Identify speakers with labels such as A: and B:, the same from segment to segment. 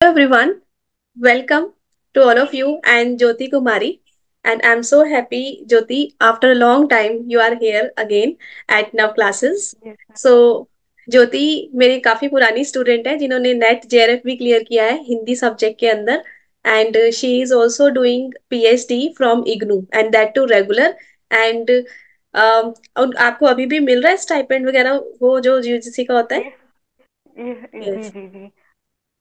A: everyone, welcome to all of you and Jyoti Kumari. And I'm so happy, Jyoti, after a long time you are here again at Now Classes.
B: Yes ma'am.
A: So, ज्योति मेरी काफी पुरानी student है जिन्होंने net JRF भी clear किया है Hindi subject के अंदर and she is also doing PhD from IGNOU and that too regular and आपको अभी भी मिल रहा है स्टाइपेंड वगैरह वो जो यूजीसी का होता है.
B: यस, जी
A: यस.
B: जी जी।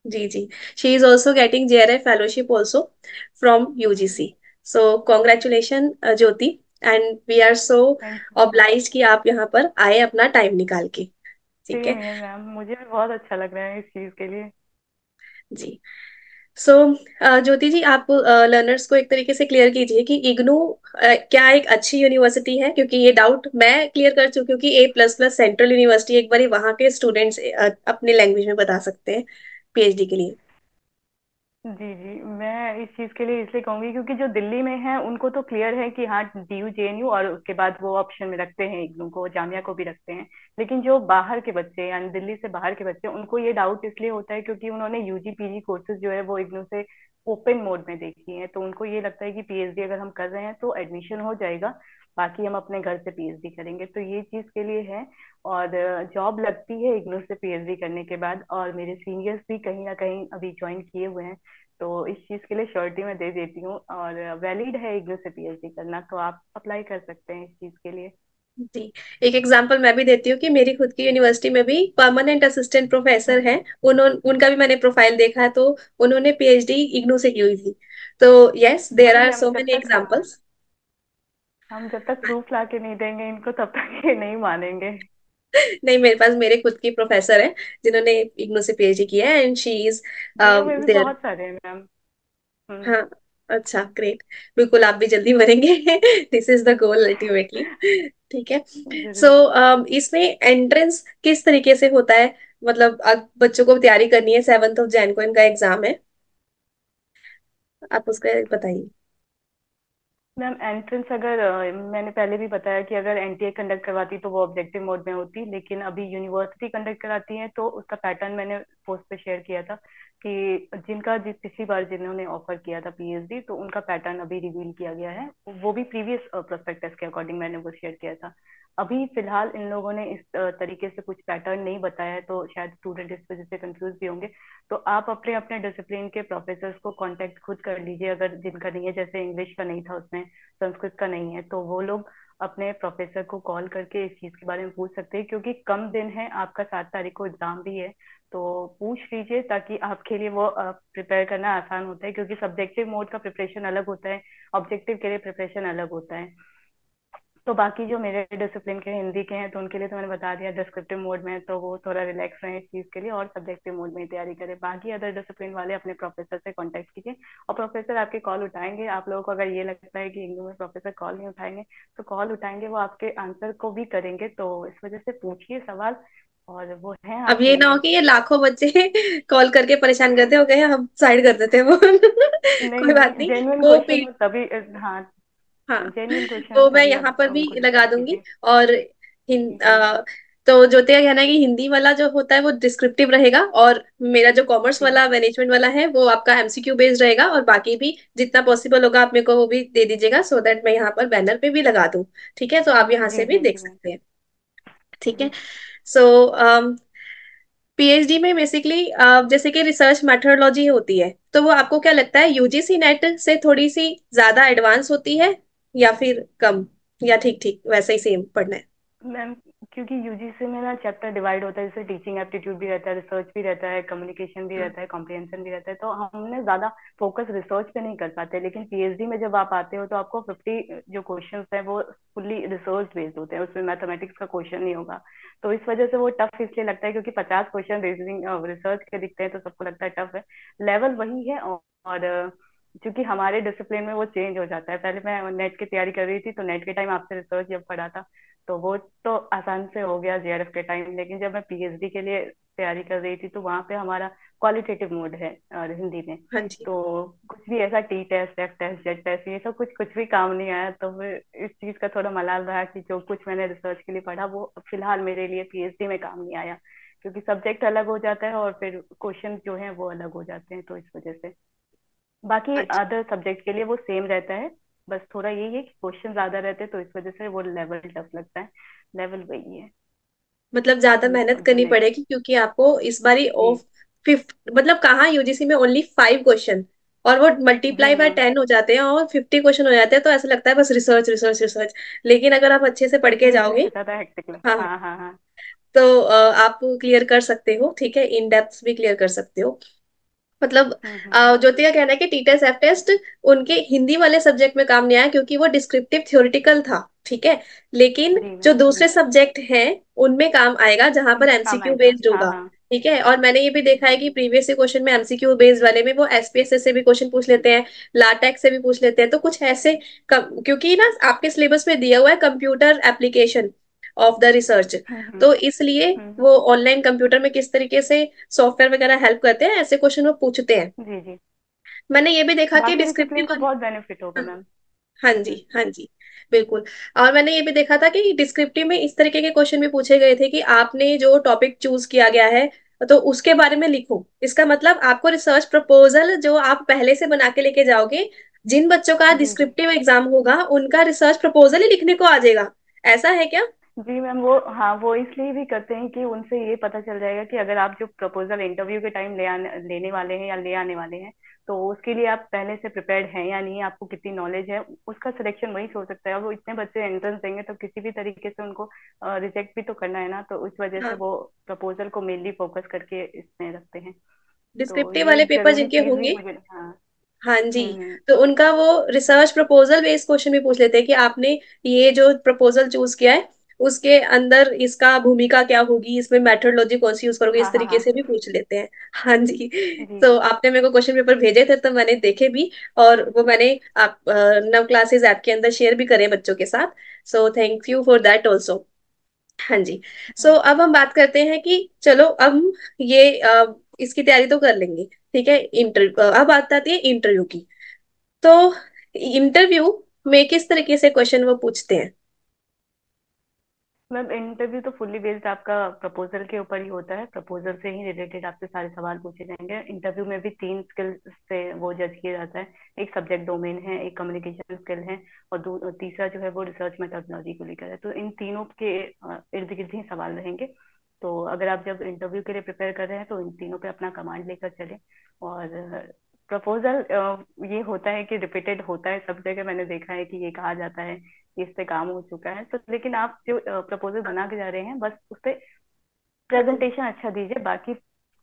A: जी जी. She is also getting JRF fellowship also from UGC. So congratulation Jyoti. And we are so
B: thank you ma'am.
A: Obliged कि आप यहाँ पर आए अपना टाइम निकाल के. ठीक
B: सेम
A: है.
B: है मैम, मुझे भी बहुत अच्छा लग रहा है इस चीज़ के लिए।
A: जी. सो ज्योति जी, आप लर्नर्स को एक तरीके से क्लियर कीजिए कि इग्नू क्या एक अच्छी यूनिवर्सिटी है, क्योंकि ये डाउट मैं क्लियर कर चुकी हूँ कि ए प्लस प्लस सेंट्रल यूनिवर्सिटी एक बार वहां के स्टूडेंट्स अपने लैंग्वेज में बता सकते हैं पीएचडी के लिए.
B: जी जी, मैं इस चीज़ के लिए इसलिए कहूँगी क्योंकि जो दिल्ली में है उनको तो क्लियर है कि हाँ, डीयू जेएनयू और उसके बाद वो ऑप्शन में रखते हैं, इग्नू को, जामिया को भी रखते हैं। लेकिन जो बाहर के बच्चे यानी दिल्ली से बाहर के बच्चे, उनको ये डाउट इसलिए होता है क्योंकि उन्होंने यूजी पीजी कोर्सेज जो है वो इग्नू से ओपन मोड में देखी है, तो उनको ये लगता है कि पीएचडी अगर हम कर रहे हैं तो एडमिशन हो जाएगा, बाकी हम अपने घर से पीएचडी करेंगे, तो ये चीज़ के लिए है। और जॉब लगती है इग्नू से पीएचडी करने के बाद, और मेरे सीनियर्स भी कहीं ना कहीं अभी ज्वाइन किए हुए हैं, तो इस चीज के लिए श्योरिटी मैं दे देती हूँ। और वैलिड है इग्नू से पीएचडी करना, तो आप अप्लाई कर सकते हैं इस चीज के लिए।
A: जी. एक एग्जांपल मैं भी देती हूँ कि मेरी खुद की यूनिवर्सिटी में भी परमानेंट असिस्टेंट प्रोफेसर हैं. उनका भी मैंने प्रोफाइल देखा है, तो उन्होंने पीएचडी इग्नू से की हुई थी. तो यस, देयर
B: वही
A: आर
B: हम
A: सो
B: जब
A: मेनी
B: तक
A: एग्जांपल्स.
B: प्रूफ ला के नहीं देंगे इनको, तब तक ये नहीं मानेंगे।
A: नहीं, मेरे पास मेरे खुद की प्रोफेसर है जिन्होंने इग्नू से पीएचडी किया है एंड शी इज
B: डीयू में भी
A: देयर.
B: बहुत सारे हैं मैम।
A: हाँ. अच्छा, ग्रेट. बिल्कुल, आप भी जल्दी मरेंगे. This is the goal ultimately. ठीक है. सो
B: जरूर।
A: इसमें एंट्रेंस किस तरीके से होता है? मतलब बच्चों को तैयारी करनी है, 7 ऑफ जैन को इनका एग्जाम है. आप उसका बताइए.
B: मैम एंट्रेंस अगर मैंने पहले भी बताया कि अगर एनटीए कंडक्ट करवाती तो वो ऑब्जेक्टिव मोड में होती, लेकिन अभी यूनिवर्सिटी कंडक्ट कराती है तो उसका पैटर्न मैंने पोस्ट पे शेयर किया था कि पिछली बार जिन्होंने ऑफर किया था पीएचडी, तो उनका पैटर्न अभी रिवील किया गया है। वो भी प्रीवियस प्रोस्पेक्टस के अकॉर्डिंग मैंने वो शेयर किया था। अभी फिलहाल इन लोगों ने इस तरीके से कुछ पैटर्न नहीं बताया है, तो शायद स्टूडेंट इस वजह से कंफ्यूज भी होंगे। तो आप अपने अपने डिसिप्लिन के प्रोफेसर्स को कांटेक्ट खुद कर लीजिए, अगर जिनका नहीं है, जैसे इंग्लिश का नहीं था उसमें, संस्कृत का नहीं है, तो वो लोग अपने प्रोफेसर को कॉल करके इस चीज के बारे में पूछ सकते हैं, क्योंकि कम दिन है, आपका 7 तारीख को एग्जाम भी है। तो पूछ लीजिए ताकि आपके लिए वो प्रिपेयर करना आसान होता है, क्योंकि सब्जेक्टिव मोड का प्रिपरेशन अलग होता है, ऑब्जेक्टिव के लिए प्रिपरेशन अलग होता है। तो बाकी जो मेरे डिसिप्लिन के हिंदी के हैं तो उनके लिए तो मैंने बता दिया, डिस्क्रिप्टिव मोड में, तो वो थोड़ा रिलैक्स रहे इस चीज के लिए और सब्जेक्टिव मोड में ही तैयारी करें। बाकी अदर डिसिप्लिन वाले अपने प्रोफेसर से कांटेक्ट कीजिए, और प्रोफेसर आपके कॉल उठाएंगे। आप लोगों को अगर ये लगता है कि इंग्लिश में प्रोफेसर कॉल नहीं उठाएंगे, तो कॉल उठाएंगे, वो आपके आंसर को भी करेंगे, तो इस वजह से पूछिए सवाल, और वो है
A: अब
B: आपके
A: ये ना हो
B: लिए।
A: कि ये लाखों बच्चे कॉल करके परेशान करते हो गए, हम साइड कर देते हैं वो.
B: नहीं
A: कोई बात
B: नहीं,
A: नहीं.
B: जेन्युइन
A: वो
B: क्वेश्चन हो तभी। हाँ,
A: हाँ,
B: जेन्युइन क्वेश्चन है
A: वो मैं
B: तभी
A: यहाँ
B: आप
A: पर भी
B: उनको
A: लगा
B: डिस्कस
A: दूंगी.
B: कीजिए।
A: और
B: जी जी
A: तो ज्योति का कहना है कि हिंदी वाला जो होता है वो डिस्क्रिप्टिव रहेगा, और मेरा जो कॉमर्स
B: जी।
A: वाला मैनेजमेंट वाला है वो आपका एमसीक्यू बेस्ड रहेगा, और बाकी भी जितना पॉसिबल होगा आप मेरे को वो भी दे दीजिएगा सो दैट मैं यहाँ पर बैनर पे भी लगा दूँ. ठीक है, तो आप यहाँ
B: जी
A: से भी
B: जी
A: देख
B: जी मैम।
A: सकते हैं. ठीक है.
B: जी
A: सो पीएचडी में बेसिकली जैसे कि रिसर्च मेथोडोलॉजी होती है, तो वो आपको क्या लगता है यूजीसी नेट से थोड़ी सी ज्यादा एडवांस होती है या फिर कम, या ठीक ठीक वैसे ही सेम पढ़ना है?
B: मैम, क्योंकि यूजीसी में ना चैप्टर डिवाइड होता है, जैसे टीचिंग एप्टीट्यूड भी रहता है, रिसर्च भी रहता है, कम्युनिकेशन भी
A: हाँ.
B: रहता है, कॉम्प्रिहेंशन भी रहता है, तो हमने ज्यादा फोकस रिसर्च पे नहीं कर पाते। लेकिन पीएचडी में जब आप आते हो तो आपको 50 जो क्वेश्चंस है वो फुल्ली रिसर्च बेस्ड होते हैं, उसमें मैथमेटिक्स का क्वेश्चन नहीं होगा। तो इस वजह से वो टफ इसलिए लगता है, क्योंकि 50 क्वेश्चन रीजनिंग रिसर्च के दिखते हैं तो सबको लगता है टफ है। लेवल वही है, और क्योंकि हमारे डिसिप्लिन में वो चेंज हो जाता है। पहले मैं नेट की तैयारी कर रही थी, तो नेट के टाइम आपसे रिसर्च जब पढ़ा था, तो वो तो आसान से हो गया जेआरएफ के टाइम। लेकिन जब मैं पीएचडी के लिए तैयारी कर रही थी, तो वहां पे हमारा क्वालिटेटिव मोड है और हिंदी में,
A: हाँ जी.
B: तो कुछ भी ऐसा T test, F test, Z test, ये सब कुछ कुछ भी काम नहीं आया। तो फिर इस चीज का थोड़ा मलाल रहा कि जो कुछ मैंने रिसर्च के लिए पढ़ा वो फिलहाल मेरे लिए पीएचडी में काम नहीं आया। क्योंकि सब्जेक्ट अलग हो जाता है और फिर क्वेश्चन जो है वो अलग हो जाते हैं, तो इस वजह से। बाकी
A: अच्छा,
B: अदर सब्जेक्ट के लिए वो सेम रहता है, बस थोड़ा यही है कि क्वेश्चन ज्यादा रहते हैं, तो इस वजह से वो लेवल टफ लगता है। लेवल वही है।
A: मतलब ज्यादा मेहनत
B: जो
A: करनी
B: नेक्स्ट।
A: पड़ेगी क्योंकि आपको इस बारी
B: जी।
A: ऑफ फिफ्थ, मतलब कहाँ यूजीसी में ओनली 5 क्वेश्चन और वो मल्टीप्लाई बाय
B: हम्म।
A: 10 हो जाते हैं और 50 क्वेश्चन हो जाते हैं, तो ऐसा लगता है बस रिसर्च रिसर्च रिसर्च। लेकिन अगर आप अच्छे से पढ़ के
B: इसमें
A: जाओगे,
B: ज्यादा हेक्टिक
A: हाँ,
B: हाँ हाँ हाँ।
A: तो आप क्लियर कर सकते हो, ठीक है, इन डेप्थ भी क्लियर कर सकते हो। मतलब
B: हम्म।
A: ज्योति का कहना है कि टीचर एफ टेस्ट उनके हिंदी वाले सब्जेक्ट में काम नहीं आया क्योंकि वो डिस्क्रिप्टिव थ्योरेटिकल था, ठीक है। लेकिन
B: जी
A: जो
B: मैम जी।
A: दूसरे सब्जेक्ट हैं उनमें काम आएगा जहां पर
B: उनमें काम
A: एमसीक्यू
B: आएगा,
A: बेस्ड
B: हाँ
A: होगा।
B: हाँ।
A: ठीक है, और मैंने ये भी देखा है कि प्रीवियस क्वेश्चन में एमसीक्यू बेस्ड वाले में वो एसपीएसएस से भी क्वेश्चन पूछ लेते हैं, लाटेक्स से भी पूछ लेते हैं, तो कुछ ऐसे क्योंकि ना आपके सिलेबस में दिया हुआ है computer application of the research,
B: hmm.
A: तो इसलिए
B: हम्म।
A: वो ऑनलाइन कंप्यूटर में किस तरीके से सॉफ्टवेयर वगैरह हेल्प करते हैं, ऐसे क्वेश्चन वो पूछते हैं।
B: जी जी।
A: मैंने ये भी देखा कि
B: बाकी
A: डिस्क्रिप्टिव
B: डिसिप्लिन को बहुत बेनिफिट होगा मैम।
A: हाँ जी, हाँ जी, बिल्कुल। और मैंने ये भी देखा था कि डिस्क्रिप्टिव में इस तरीके के क्वेश्चन भी पूछे गए थे कि आपने जो टॉपिक चूज किया गया है तो उसके बारे में लिखो। इसका मतलब आपको रिसर्च प्रपोजल जो आप पहले से बना के लेके जाओगे, जिन बच्चों का
B: जी जी।
A: डिस्क्रिप्टिव एग्जाम होगा उनका रिसर्च प्रपोजल ही लिखने को आ जाएगा। ऐसा है क्या?
B: जी मैम, वो हाँ वो इसलिए भी करते हैं कि उनसे ये पता चल जाएगा कि अगर आप जो प्रपोजल इंटरव्यू के टाइम लेने वाले हैं या ले आने वाले हैं, तो उसके लिए आप पहले से प्रिपेयर्ड हैं या नहीं, आपको कितनी नॉलेज है, उसका सिलेक्शन वही हो सकता है। अब वो इतने बच्चे एंट्रेंस देंगे तो किसी भी तरीके से उनको रिजेक्ट भी तो करना है ना, तो उस वजह से
A: हाँ,
B: वो प्रपोजल को मेनली फोकस करके इसमें रखते हैं। तो
A: डिस्क्रिप्टिव
B: ये
A: वाले
B: एक
A: पेपर
B: जरूरी
A: जिनके
B: चीज भी
A: होंगे,
B: मुझे, हाँ।
A: हाँ जी,
B: हम्म।
A: तो उनका वो रिसर्च प्रपोजल बेस्ड क्वेश्चन भी पूछ लेते हैं कि आपने ये जो प्रपोजल चूज किया है उसके अंदर इसका भूमिका क्या होगी, इसमें मेथोडोलॉजी कौन सी यूज करोगे, इस
B: हाँ हाँ
A: तरीके
B: हाँ।
A: से भी पूछ लेते हैं। हाँ जी।
B: जी
A: तो
B: जी।
A: आपने मेरे को क्वेश्चन पेपर भेजे थे तो मैंने देखे भी, और वो मैंने आप नव क्लासेस ऐप के अंदर शेयर भी करे बच्चों के साथ। सो thank you for that also. हाँ जी। सो अब हम बात करते हैं कि चलो अब हम ये इसकी तैयारी तो कर लेंगे, ठीक है, इंटरव्यू, अब बात आती है इंटरव्यू की। तो इंटरव्यू में किस तरीके से क्वेश्चन वो पूछते हैं?
B: मैम इंटरव्यू तो फुल्ली बेस्ड आपका प्रपोजल के ऊपर ही होता है, प्रपोजल से ही रिलेटेड आपसे सारे सवाल पूछे जाएंगे। इंटरव्यू में भी 3 स्किल से वो जज किया जाता है। एक सब्जेक्ट डोमेन है, एक कम्युनिकेशन स्किल है, और तीसरा जो है वो रिसर्च मेथोडोलॉजी को लेकर है। तो इन तीनों के इर्द गिर्द ही सवाल रहेंगे। तो अगर आप जब इंटरव्यू के लिए प्रिपेयर कर रहे हैं तो इन तीनों पे अपना कमांड लेकर चले। और प्रपोजल ये होता है कि रिपीटेड होता है सब जगह, मैंने देखा है कि ये कहा जाता है कि इस पे काम हो चुका है, तो लेकिन आप जो प्रपोजल बना के जा रहे हैं बस उस पे
A: हाँ,
B: प्रेजेंटेशन अच्छा दीजिए। बाकी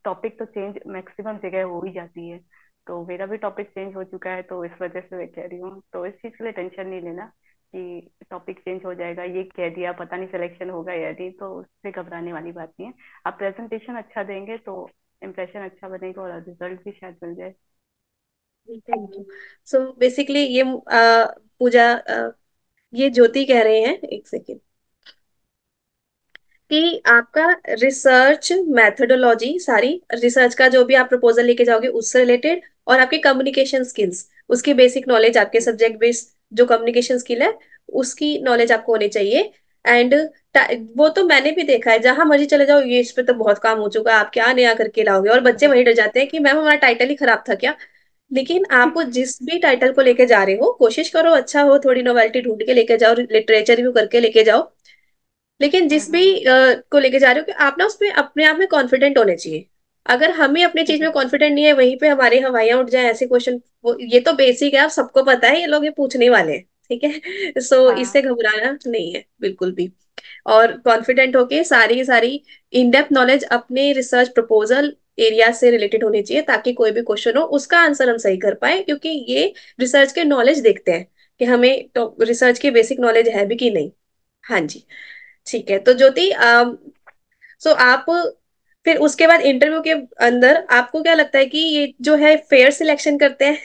B: टॉपिक तो चेंज मैक्सिमम जगह हो ही जाती है। तो मेरा भी टॉपिक चेंज हो चुका है, तो इस वजह से मैं कह रही हूँ, तो इस चीज के लिए टेंशन नहीं लेना कि टॉपिक चेंज हो जाएगा, ये कह दिया पता नहीं सिलेक्शन होगा या नहीं, तो उससे घबराने वाली बात नहीं है। आप प्रेजेंटेशन अच्छा देंगे तो इम्प्रेशन अच्छा बनेगा और रिजल्ट भी शायद मिल जाए।
A: Thank you. सो बेसिकली ये पूजा, ये ज्योति कह रहे हैं, एक सेकेंड, कि आपका रिसर्च मैथोडोलॉजी सारी, रिसर्च का जो भी आप प्रपोजल लेके जाओगे उससे रिलेटेड, और आपकी कम्युनिकेशन स्किल्स, उसकी बेसिक नॉलेज, आपके
B: जी
A: सब्जेक्ट बेस्ड जो कम्युनिकेशन स्किल है उसकी नॉलेज आपको होनी चाहिए। एंड वो तो मैंने भी देखा है, जहां मर्जी चले जाओ ये इस पे तो बहुत काम हो चुका है, आप क्या नया करके लाओगे, और बच्चे
B: जी।
A: वहीं डर जाते हैं कि मैम हमारा टाइटल ही खराब था क्या। लेकिन आप जिस भी टाइटल को लेके जा रहे हो कोशिश करो अच्छा हो, थोड़ी नोवेल्टी ढूंढ के लेके जाओ, लिटरेचर रिव्यू करके लेके जाओ। लेकिन जिस भी
B: हम्म।
A: को लेके जा रहे हो कि आप ना उसमें अपने आप में कॉन्फिडेंट होने चाहिए। अगर हम ही अपनी चीज में
B: जी
A: कॉन्फिडेंट नहीं है, वहीं पे हमारी हवाइयां उड़ जाए ऐसे क्वेश्चन, वो ये तो बेसिक है, आप सबको पता है ये लोग ये पूछने वाले हैं, ठीक है। सो इससे
B: हाँ।
A: घबराना नहीं है बिल्कुल भी। और कॉन्फिडेंट होके सारी सारी इन डेप्थ नॉलेज अपने रिसर्च प्रपोजल एरिया से रिलेटेड होनी चाहिए, ताकि कोई भी क्वेश्चन हो उसका आंसर हम सही कर पाए, क्योंकि ये रिसर्च के नॉलेज देखते हैं कि हमें तो रिसर्च की बेसिक नॉलेज है भी कि नहीं। हाँ जी, ठीक है। तो ज्योति, सो आप फिर उसके बाद इंटरव्यू के अंदर आपको क्या लगता है कि ये जो है फेयर सिलेक्शन करते हैं,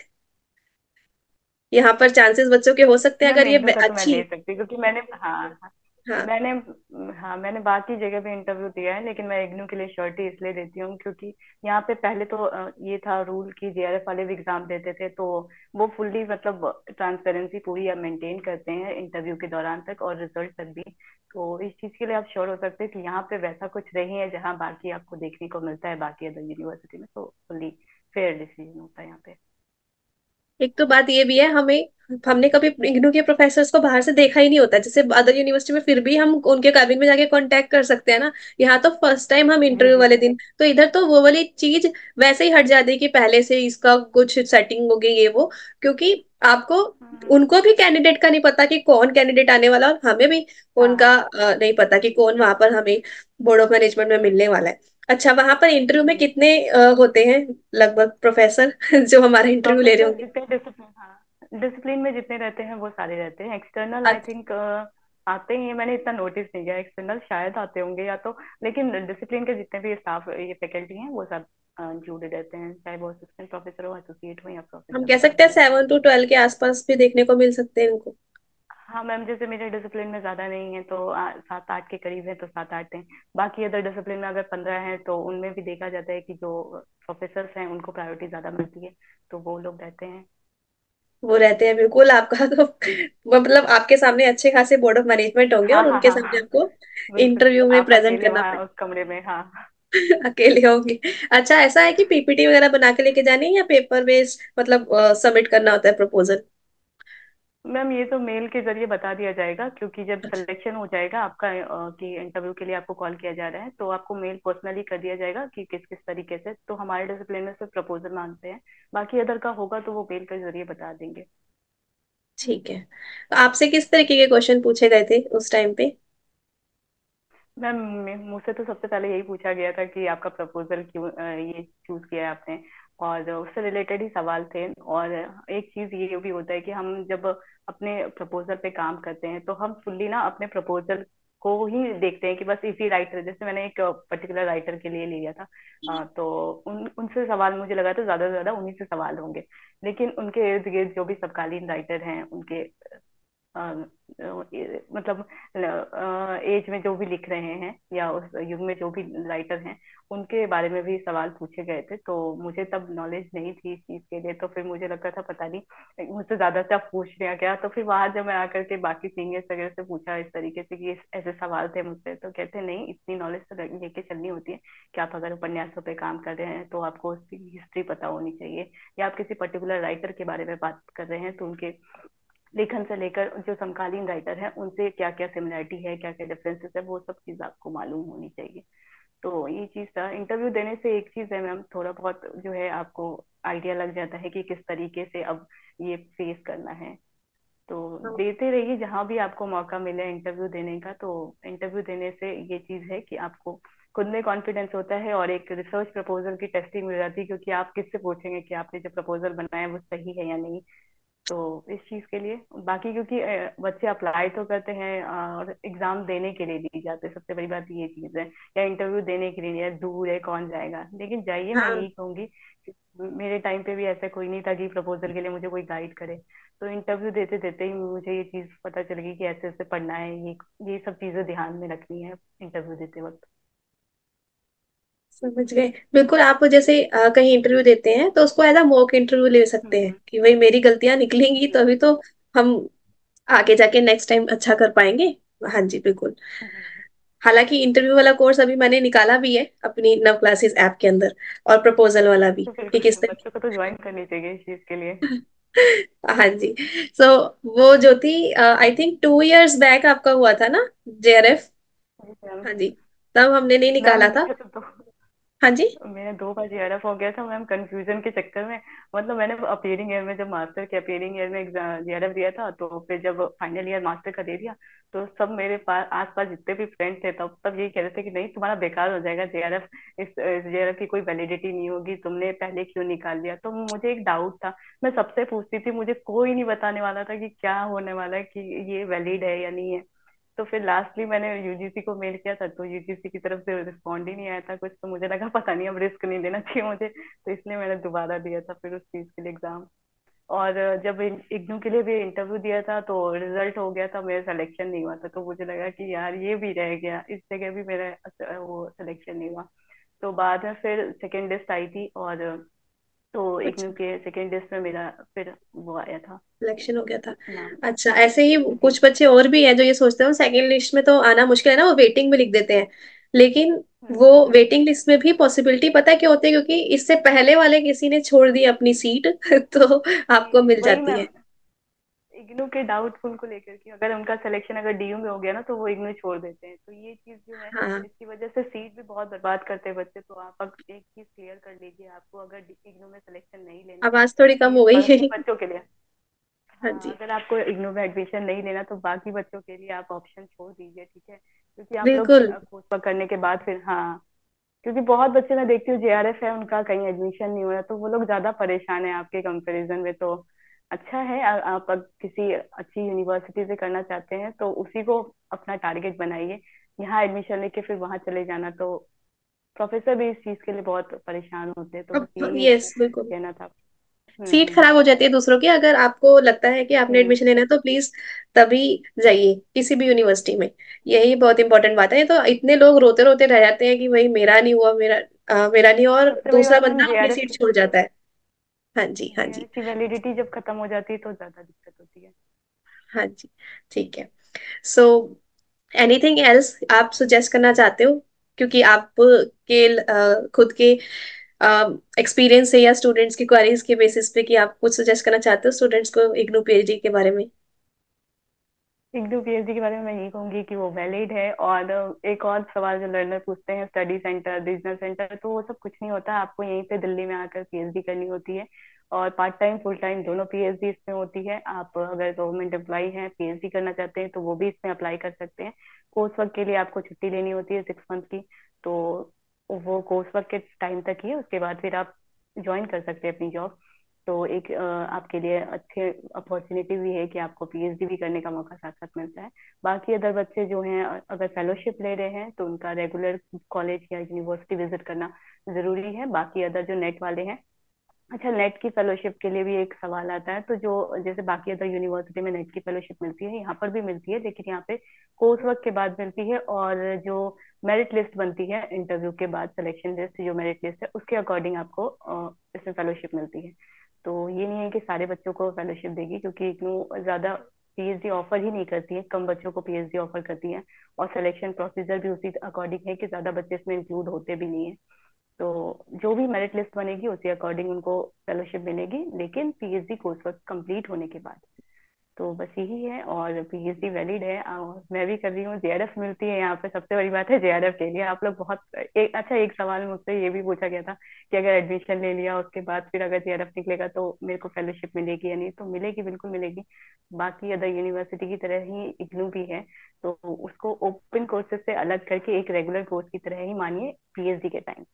A: यहाँ पर चांसेस बच्चों के हो सकते हैं
B: मैम
A: अगर ये
B: इंटरव्यू का तो मैं
A: अच्छी।
B: ले सकती हूँ क्योंकि मैंने, हाँ हाँ,
A: हाँ।
B: मैंने हाँ, मैंने बाकी जगह भी इंटरव्यू दिया है, लेकिन मैं इग्नू के लिए श्योरिटी इसलिए देती हूँ क्योंकि यहाँ पे पहले तो ये था रूल कि जेआरएफ वाले भी एग्जाम देते थे, तो वो फुल्ली मतलब ट्रांसपेरेंसी पूरी अब मेंटेन करते हैं इंटरव्यू के दौरान तक और रिजल्ट तक भी। तो इस चीज के लिए आप श्योर हो सकते हैं कि यहाँ पे वैसा कुछ नहीं है जहाँ बाकी आपको देखने को मिलता है बाकी अदर यूनिवर्सिटी में। तो फुल्ली फेयर डिसीजन होता है यहाँ पे।
A: एक तो बात ये भी है, हमें हमने कभी इग्नू के प्रोफेसर्स को बाहर से देखा ही नहीं होता, जैसे अदर यूनिवर्सिटी में फिर भी हम उनके कैबिन में जाके कांटेक्ट कर सकते हैं ना। यहाँ तो फर्स्ट टाइम हम
B: जी
A: इंटरव्यू
B: जी।
A: वाले दिन, तो इधर तो वो वाली चीज वैसे ही हट जाती है कि पहले से इसका कुछ सेटिंग हो गई ये वो। क्योंकि आपको
B: हम्म।
A: उनको भी कैंडिडेट का नहीं पता कि कौन कैंडिडेट आने वाला, और हमें भी
B: हाँ
A: उनका
B: हाँ।
A: नहीं पता कि कौन वहां पर हमें बोर्ड ऑफ मैनेजमेंट में मिलने वाला है। अच्छा, वहां पर इंटरव्यू में
B: जी।
A: कितने होते हैं लगभग प्रोफेसर जो हमारा इंटरव्यू ले रहे
B: प्रोफेसर
A: होंगे?
B: जितने डिसिप्लिन, हाँ डिसिप्लिन में जितने रहते हैं वो सारे रहते हैं। एक्सटर्नल आई
A: अच्छा।
B: थिंक आते ही हैं, मैंने इतना नोटिस नहीं किया। एक्सटर्नल शायद आते होंगे या तो, लेकिन डिसिप्लिन के जितने भी स्टाफ ये फैकल्टी हैं वो सब इंक्लूडेड रहते हैं, चाहे वो असिस्टेंट प्रोफेसर हो, एसोसिएट हो या
A: हम
B: प्रोफेसर
A: कह
B: हो
A: सकते
B: सारे
A: हैं
B: रहते हैं।
A: 7 to 12 के आसपास भी देखने को मिल सकते हैं इनको।
B: हाँ मैम, जैसे मेरे डिसिप्लिन में ज्यादा नहीं है तो 7 8 के करीब है तो 7 8 हैं। बाकी अदर डिसिप्लिन में अगर 15 हैं तो उनमें भी देखा जाता है कि जो प्रोफेसर हैं उनको प्रायोरिटी ज्यादा मिलती है, तो वो लोग रहते हैं।
A: वो रहते हैं बिल्कुल। आपका तो मतलब आपके सामने अच्छे खासे बोर्ड ऑफ मैनेजमेंट होंगे
B: हाँ
A: और
B: हाँ
A: उनके
B: हाँ
A: सामने
B: हाँ।
A: आपको
B: बिल्कुल।
A: इंटरव्यू में
B: आप
A: प्रेजेंट
B: अकेले
A: करना
B: वहाँ
A: पड़ेगा।
B: उस कमरे में, हाँ।
A: अकेले होंगे। अच्छा, ऐसा है कि पीपीटी वगैरह बना के लेके जानी है या पेपर बेस्ड, मतलब सबमिट करना होता है प्रपोजल?
B: मैम ये तो मेल के जरिए बता दिया जाएगा, क्योंकि जब सिलेक्शन हो जाएगा आपका कि इंटरव्यू के लिए आपको कॉल किया जा रहा है, तो आपको मेल पर्सनली कर दिया जाएगा कि किस किस तरीके से। तो हमारे डिसिप्लिन में सिर्फ प्रपोजल मांगते हैं, बाकी अदर का होगा तो वो मेल के जरिए बता देंगे।
A: ठीक है। तो आपसे किस तरीके के क्वेश्चन पूछे गए थे उस टाइम पे?
B: मैम मुझसे तो सबसे पहले यही पूछा गया था कि आपका प्रपोजल क्यों ये चूज किया है आपने, और उससे रिलेटेड ही सवाल थे। और एक चीज ये भी होता है कि हम जब अपने प्रपोजल पे काम करते हैं तो हम फुल्ली ना अपने प्रपोजल को ही देखते हैं कि बस इसी राइटर, जैसे मैंने एक पर्टिकुलर राइटर के लिए लिया था, तो उनसे सवाल मुझे लगा था ज्यादा से ज्यादा उन्हीं से सवाल होंगे। लेकिन उनके इर्द गिर्द जो भी समकालीन राइटर हैं उनके मतलब एज में जो भी लिख रहे हैं या उस युग में जो भी राइटर हैं उनके बारे में भी सवाल पूछे गए थे। तो मुझे तब नॉलेज नहीं थी इस चीज के लिए, तो फिर मुझे लगा था पता नहीं मुझसे ज्यादा से पूछ लिया क्या। तो फिर वहां जब मैं आकर के बाकी सीनियर्स वगैरह से पूछा इस तरीके से कि ऐसे सवाल थे मुझसे, तो कहते नहीं, इतनी नॉलेज तो लेके चलनी होती है कि आप अगर उपन्यासों पे काम कर रहे हैं तो आपको उसकी हिस्ट्री पता होनी चाहिए, या आप किसी पर्टिकुलर राइटर के बारे में बात कर रहे हैं तो उनके लेखन से लेकर जो समकालीन राइटर है उनसे क्या क्या सिमिलरिटी है, क्या क्या डिफरेंसेस है, वो सब चीज आपको मालूम होनी चाहिए। तो ये चीज था। इंटरव्यू देने से एक चीज है मैम, थोड़ा बहुत जो है आपको आइडिया लग जाता है कि किस तरीके से अब ये फेस करना है। तो देते रहिए जहां भी आपको मौका मिले इंटरव्यू देने का। तो इंटरव्यू देने से ये चीज है कि आपको खुद में कॉन्फिडेंस होता है और एक रिसर्च प्रपोजल की टेस्टिंग मिल जाती है, क्योंकि आप किससे पूछेंगे कि आपने जो प्रपोजल बनाया है वो सही है या नहीं। तो इस चीज के लिए बाकी, क्योंकि बच्चे अप्लाई तो करते हैं और एग्जाम देने के लिए नहीं जाते, सबसे बड़ी बात ये चीज है। या इंटरव्यू देने के लिए नहीं है, दूर है कौन जाएगा, लेकिन जाइए, मैं
A: हाँ।
B: यही कहूंगी कि मेरे टाइम पे भी ऐसा कोई नहीं था कि प्रपोजल के लिए मुझे कोई गाइड करे। तो इंटरव्यू देते देते ही मुझे ये चीज पता चल गई कि ऐसे ऐसे पढ़ना है, ये सब चीजें ध्यान में रखनी है इंटरव्यू देते वक्त।
A: समझ गए बिल्कुल। आप जैसे कहीं इंटरव्यू देते हैं तो उसको एज अ मॉक इंटरव्यू ले सकते हैं
B: हम्म।
A: कि भाई मेरी गलतियां निकलेंगी
B: जी
A: तो अभी तो हम आगे जाके नेक्स्ट टाइम अच्छा कर पाएंगे। हाँ जी, बिल्कुल।
B: जी।
A: हालांकि इंटरव्यू वाला कोर्स अभी मैंने निकाला भी है अपनी नव क्लासेस ऐप के अंदर, और प्रपोजल वाला भी,
B: तो
A: कि
B: बिल्कुल
A: किस तरीके।
B: बच्चों को तो ज्वाइन करनी चाहिए इस चीज के लिए।
A: हाँ जी। सो वो जो थी, आई थिंक 2 years बैक आपका हुआ था ना, जेआरएफ?
B: जी मैम।
A: हाँ जी। तब हमने नहीं
B: मैम
A: निकाला था।
B: मुझे तो
A: हाँ जी।
B: मैंने 2 बार जेआरएफ हो गया था मैम, कंफ्यूजन के चक्कर में। मतलब मैंने अपीयरिंग ईयर में, जब मास्टर के अपीयरिंग ईयर में जेआरएफ दिया था, तो फिर जब फाइनल ईयर मास्टर का दे दिया, तो सब मेरे पास आस पास जितने भी फ्रेंड थे तब यही कह रहे थे कि नहीं तुम्हारा बेकार हो जाएगा जेआरएफ, इस जेआरएफ की कोई वैलिडिटी नहीं होगी, तुमने पहले क्यों निकाल दिया। तो मुझे एक डाउट था, मैं सबसे पूछती थी, मुझे कोई नहीं बताने वाला था कि क्या होने वाला है, कि ये वैलिड है या नहीं है। तो फिर लास्टली मैंने यूजीसी को मेल किया था, तो यूजीसी की तरफ से रिस्पॉन्ड ही नहीं आया था कुछ। तो मुझे लगा पता नहीं अब रिस्क नहीं लेना चाहिए मुझे, तो इसलिए मैंने दोबारा दिया था फिर उस चीज के लिए एग्जाम। और जब इग्नू के लिए भी इंटरव्यू दिया था तो रिजल्ट हो गया था, मेरा सिलेक्शन नहीं हुआ था, तो मुझे लगा कि यार ये भी रह गया, इस जगह भी मेरा वो सिलेक्शन नहीं हुआ। तो बाद में फिर सेकेंड लिस्ट आई थी, और तो इग्नू
A: अच्छा,
B: के सेकेंड लिस्ट में मेरा फिर वो आया था
A: सिलेक्शन हो गया था।
B: नाम।
A: अच्छा, ऐसे ही
B: जी।
A: कुछ बच्चे और भी हैं जो ये सोचते हैं सेकंड लिस्ट में तो आना मुश्किल है ना, वो वेटिंग में लिख देते हैं। लेकिन वो
B: हम्म।
A: वेटिंग लिस्ट में भी पॉसिबिलिटी पता है क्या होती है, क्योंकि इससे पहले वाले किसी ने छोड़ दी अपनी सीट तो
B: जी
A: आपको
B: जी,
A: मिल
B: वही
A: जाती
B: मैम,
A: है।
B: इग्नू के डाउटफुल को लेकर के अगर उनका सिलेक्शन अगर डीयू में हो गया ना तो वो इग्नू छोड़ देते हैं, तो ये चीज जो है
A: हाँ,
B: इसकी वजह से सीट भी बहुत बर्बाद करते हैं बच्चे। तो आप अगर एक चीज क्लियर कर लीजिए, आपको अगर इग्नू में सिलेक्शन नहीं लेना
A: आवाज थोड़ी कम
B: ये
A: हो गई
B: बाकी
A: है।
B: बच्चों के लिए।
A: हाँ
B: हाँ,
A: जी,
B: अगर आपको इग्नू में एडमिशन नहीं लेना तो बाकी बच्चों के लिए आप ऑप्शन छोड़ दीजिए, ठीक है, क्योंकि आप लोग
A: बिल्कुल।
B: कोर्स वर्क करने के बाद फिर, हाँ, क्योंकि बहुत बच्चे मैं देखती हूँ जेआरएफ है उनका कहीं एडमिशन नहीं हो रहा, तो वो लोग ज्यादा परेशान है आपके कंपैरिजन में। तो अच्छा है, आप अगर किसी अच्छी यूनिवर्सिटी से करना चाहते हैं तो उसी को अपना टारगेट बनाइए। यहाँ एडमिशन लेके फिर वहां चले जाना तो प्रोफेसर भी इस चीज के लिए बहुत परेशान होते हैं, तो बस
A: अब
B: यही
A: यस, बिल्कुल।
B: कहना था।
A: सीट खराब हो जाती है दूसरों की, अगर आपको लगता है कि आपने
B: हम्म।
A: एडमिशन लेना है तो प्लीज तभी जाइए किसी भी यूनिवर्सिटी में। यही बहुत इंपॉर्टेंट बात है। तो इतने लोग रोते रोते रह जाते हैं कि भाई मेरा नहीं हुआ, मेरा नहीं हुआ, और
B: सबसे बड़ी
A: दूसरा
B: बात मैम,
A: बंदा अपनी सीट छोड़ जाता है। हाँ जी, हाँ जी।
B: जेआरएफ की वैलिडिटी जब खत्म हो जाती है तो ज्यादा दिक्कत होती है।
A: हाँ जी, ठीक है। सो एनीथिंग एल्स आप सजेस्ट करना चाहते हो, क्योंकि आप के खुद के एक्सपीरियंस है या स्टूडेंट्स की क्वेरीज के बेसिस पे, कि आप कुछ सजेस्ट करना चाहते हो स्टूडेंट्स को इग्नू पीएचडी के बारे में?
B: इग्नू पीएचडी के बारे में मैं यही कहूंगी कि वो वैलिड है। और एक और सवाल जो लर्नर पूछते हैं, स्टडी सेंटर, रीजनल सेंटर, तो वो सब कुछ नहीं होता, आपको यहीं पे दिल्ली में आकर पीएचडी करनी होती है। और पार्ट टाइम फुल टाइम दोनों पीएचडी इसमें होती है। आप अगर गवर्नमेंट एम्प्लॉई हैं, पीएचडी करना चाहते हैं तो वो भी इसमें अप्लाई कर सकते हैं। कोर्स वर्क के लिए आपको छुट्टी लेनी होती है 6 मंथ की, तो वो कोर्स वर्क के टाइम तक ही है, उसके बाद फिर आप ज्वाइन कर सकते हैं अपनी जॉब। तो एक आपके लिए अच्छे अपॉर्चुनिटी भी है कि आपको पीएचडी भी करने का मौका साथ साथ मिलता है। बाकी अदर बच्चे जो हैं अगर फेलोशिप ले रहे हैं तो उनका रेगुलर कॉलेज या यूनिवर्सिटी विजिट करना जरूरी है। बाकी अदर जो नेट वाले हैं, अच्छा, नेट की फेलोशिप के लिए भी एक सवाल आता है, तो जो जैसे बाकी अदर यूनिवर्सिटी में नेट की फेलोशिप मिलती है, यहाँ पर भी मिलती है, लेकिन यहाँ पे कोर्स वर्क के बाद मिलती है। और जो मेरिट लिस्ट बनती है इंटरव्यू के बाद, सिलेक्शन लिस्ट जो मेरिट लिस्ट है उसके अकॉर्डिंग आपको इसमें फेलोशिप मिलती है। तो ये नहीं है कि सारे बच्चों को फेलोशिप देगी, क्योंकि इग्नू ज्यादा पीएचडी ऑफर ही नहीं करती है, कम बच्चों को पीएचडी ऑफर करती है। और सिलेक्शन प्रोसीजर भी उसी अकॉर्डिंग है कि ज्यादा बच्चे इसमें इंक्लूड होते भी नहीं है। तो जो भी मेरिट लिस्ट बनेगी उसी अकॉर्डिंग उनको फेलोशिप मिलेगी, लेकिन पीएचडी कोर्स वर्क कंप्लीट होने के बाद। तो बस यही है, और पीएचडी वैलिड है, और मैं भी कर रही हूँ, जेआरएफ मिलती है यहाँ पे, सबसे बड़ी बात है जेआरएफ के लिए आप लोग बहुत अच्छा, एक सवाल मुझसे ये भी पूछा गया था कि अगर एडमिशन ले लिया उसके बाद फिर अगर जेआरएफ निकलेगा तो मेरे को फेलोशिप मिलेगी या नहीं, तो मिलेगी, बिल्कुल मिलेगी। बाकी अदर यूनिवर्सिटी की तरह ही इग्नू भी है, तो उसको ओपन कोर्सेज से अलग करके एक रेगुलर कोर्स की तरह ही मानिए पीएचडी के टाइम।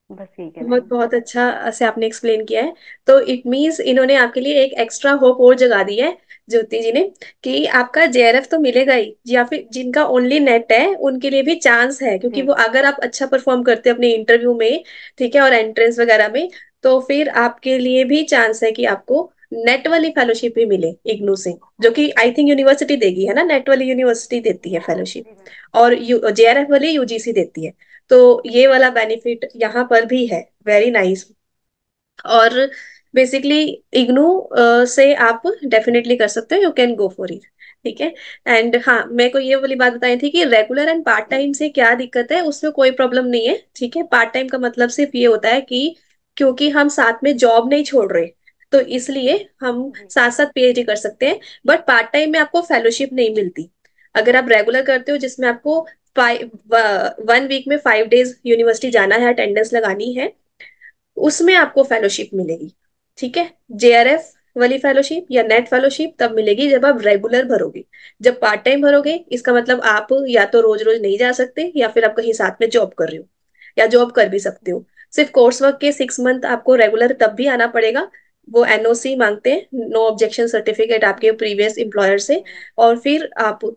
B: बस यही कहना है
A: बहुत
B: मैम।
A: बहुत अच्छा से आपने एक्सप्लेन किया है। तो इट मीन्स इन्होंने आपके लिए एक एक्स्ट्रा होप और जगा दी है ज्योति जी ने, कि आपका जेआरएफ तो मिलेगा ही, या फिर जिनका ओनली नेट है उनके लिए भी चांस है, क्योंकि
B: जी
A: वो अगर आप अच्छा परफॉर्म करते हैं अपने इंटरव्यू में, ठीक है, और एंट्रेंस वगैरह में, तो फिर आपके लिए भी चांस है कि आपको नेट वाली फेलोशिप भी मिले इग्नू से, जो कि आई थिंक यूनिवर्सिटी देगी, है ना, नेट वाली यूनिवर्सिटी देती है फेलोशिप,
B: जी मैम।
A: और जेआरएफ वाली यूजीसी देती है। तो ये वाला बेनिफिट यहाँ पर भी है। Very nice. और बेसिकली इग्नू से आप डेफिनेटली कर सकते हो, you can go for it. ठीक है। एंड हाँ, मेरे को ये वाली बात बताई थी कि रेगुलर एंड पार्ट टाइम से क्या दिक्कत है, उसमें कोई प्रॉब्लम नहीं है। ठीक है, पार्ट टाइम का मतलब सिर्फ ये होता है कि क्योंकि हम साथ में जॉब नहीं छोड़ रहे, तो इसलिए हम
B: जी
A: साथ साथ पीएचडी कर सकते हैं। बट पार्ट टाइम में आपको फेलोशिप नहीं मिलती। अगर आप रेगुलर करते हो जिसमें आपको 1 वीक में 5 डेज यूनिवर्सिटी जाना है, अटेंडेंस लगानी है, उसमें आपको फेलोशिप मिलेगी। ठीक है। जेआरएफ वाली फेलोशिप या नेट फेलोशिप तब मिलेगी जब आप रेगुलर भरोगे। जब पार्ट टाइम भरोगे, इसका मतलब आप या तो रोज रोज नहीं जा सकते, या फिर आप कहीं साथ में जॉब कर रहे हो, या जॉब कर भी सकते हो। सिर्फ कोर्स वर्क के 6 मंथ आपको रेगुलर तब भी आना पड़ेगा। वो एनओसी मांगते हैं, नो ऑब्जेक्शन सर्टिफिकेट, आपके प्रीवियस एम्प्लॉयर से,
B: जी मैम।
A: और फिर आप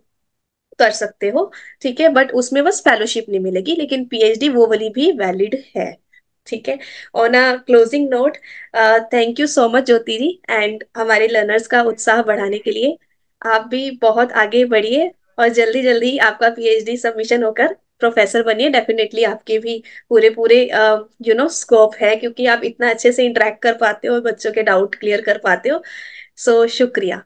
A: कर सकते हो। ठीक है, बट उसमें बस फेलोशिप नहीं मिलेगी, लेकिन पीएचडी वो वाली भी वैलिड है। ठीक है। On a closing note, thank you so much Jyoti ji, and हमारे लर्नर्स का उत्साह बढ़ाने के लिए आप भी बहुत आगे बढ़िए, और जल्दी जल्दी आपका पीएचडी सबमिशन होकर प्रोफेसर बनिए। डेफिनेटली आपके भी पूरे पूरे स्कोप है, क्योंकि आप इतना अच्छे से इंटरेक्ट कर पाते हो, बच्चों के डाउट क्लियर कर पाते हो। सो शुक्रिया।